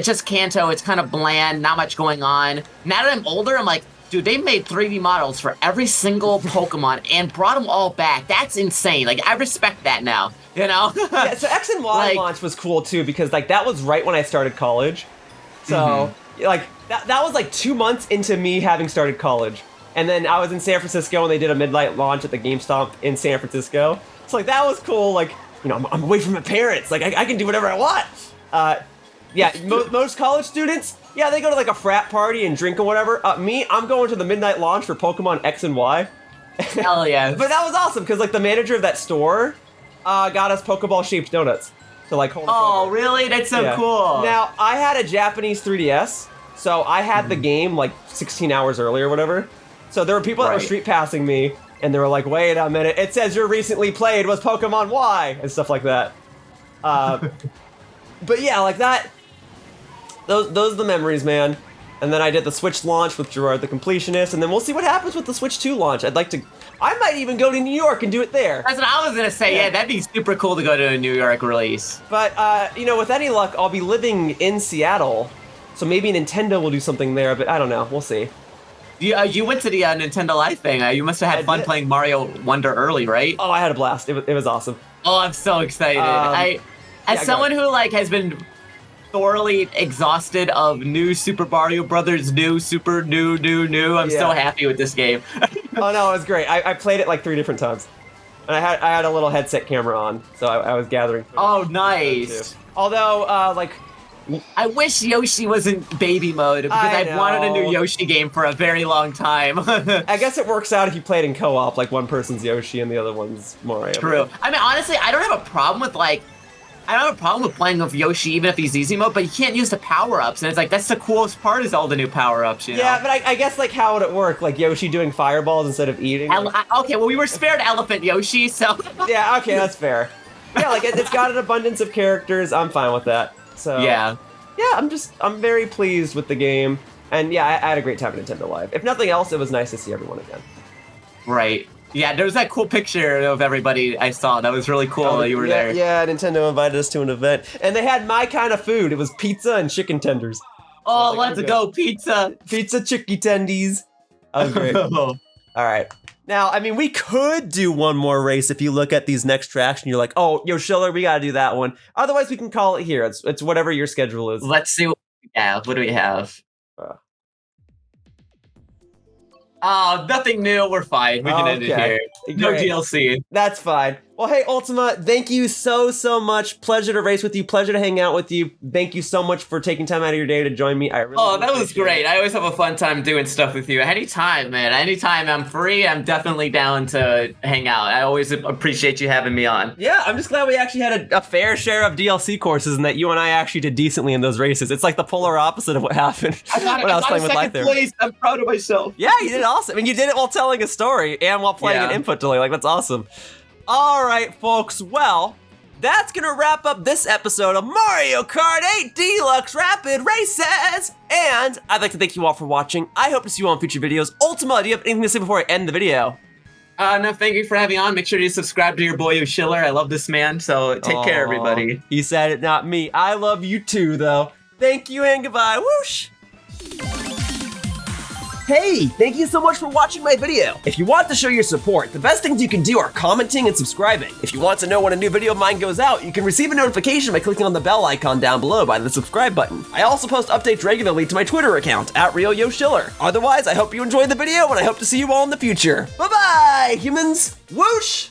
just Kanto. It's kind of bland, not much going on. Now that I'm older, I'm like, dude, they made 3D models for every single Pokemon and brought them all back. That's insane. Like I respect that now. You know? Yeah, so X and Y launch was cool too because like that was right when I started college. So like that was like 2 months into me having started college. And then I was in San Francisco and they did a midnight launch at the GameStop in San Francisco. So like that was cool. Like, you know, I'm away from my parents. Like I can do whatever I want. Most college students, they go to like a frat party and drink or whatever. Me, I'm going to the midnight launch for Pokemon X and Y. Hell yeah. But that was awesome because like the manager of that store got us Pokeball-shaped donuts to like hold us over. Really? That's so cool. Now, I had a Japanese 3DS, so I had the game like 16 hours early or whatever. So there were people that were street passing me, and they were like, wait a minute, it says your recently played was Pokemon Y, and stuff like that. But yeah, like that, those are the memories, man. And then I did the Switch launch with Gerard the Completionist, and then we'll see what happens with the Switch 2 launch. I might even go to New York and do it there. That's what I was gonna say, yeah, that'd be super cool to go to a New York release. But, you know, with any luck, I'll be living in Seattle, so maybe Nintendo will do something there, but I don't know, we'll see. You went to the Nintendo Live thing. You must have had fun playing Mario Wonder early, right? Oh, I had a blast. It was awesome. Oh, I'm so excited. As someone who, like, has been thoroughly exhausted of new Super Mario Brothers, new, I'm so happy with this game. Oh no, it was great. I played it like 3 different times. And I had a little headset camera on, so I was gathering. Oh, nice. Although, like... I wish Yoshi was in baby mode, because I've wanted a new Yoshi game for a very long time. I guess it works out if you play it in co-op, like one person's Yoshi and the other one's Mario. True. I mean, honestly, I don't have a problem with, like, playing with Yoshi even if he's easy mode, but you can't use the power-ups, and it's like, that's the coolest part is all the new power-ups, you know? Yeah, but I guess, like, how would it work? Like, Yoshi doing fireballs instead of eating? Okay, well, we were spared Elephant Yoshi, so... Yeah, okay, that's fair. Yeah, like, it's got an abundance of characters, I'm fine with that. So... Yeah, I'm very pleased with the game, and yeah, I had a great time at Nintendo Live. If nothing else, it was nice to see everyone again. Right. Yeah, there was that cool picture of everybody I saw. That was really cool that you were there. Yeah, Nintendo invited us to an event. And they had my kind of food. It was pizza and chicken tenders. Oh, so let's go, pizza. Pizza chicky tendies. That was great. All right. Now, I mean, we could do one more race if you look at these next tracks and you're like, oh, Yoshiller, we got to do that one. Otherwise, we can call it here. It's whatever your schedule is. Let's see what we have. What do we have? Oh, nothing new. We're fine. We can end it here. No DLC. That's fine. Well, hey, Ultima, thank you so much. Pleasure to race with you. Pleasure to hang out with you. Thank you so much for taking time out of your day to join me. I really that was great. I always have a fun time doing stuff with you. Anytime, man. Anytime I'm free, I'm definitely down to hang out. I always appreciate you having me on. Yeah, I'm just glad we actually had a fair share of DLC courses and that you and I actually did decently in those races. It's like the polar opposite of what happened when I was playing with Life there. I'm proud of myself. Yeah, you did awesome. I mean, you did it while telling a story and while playing an input delay. Like, that's awesome. All right, folks. Well, that's going to wrap up this episode of Mario Kart 8 Deluxe Rapid Races. And I'd like to thank you all for watching. I hope to see you all in future videos. Ultima, do you have anything to say before I end the video? No, thank you for having me on. Make sure you subscribe to your boy Yoshiller. I love this man, so take care, everybody. He said it, not me. I love you too, though. Thank you and goodbye. Whoosh! Hey, thank you so much for watching my video. If you want to show your support, the best things you can do are commenting and subscribing. If you want to know when a new video of mine goes out, you can receive a notification by clicking on the bell icon down below by the subscribe button. I also post updates regularly to my Twitter account, @RealYoshiller. Otherwise, I hope you enjoyed the video and I hope to see you all in the future. Bye-bye, humans. Whoosh!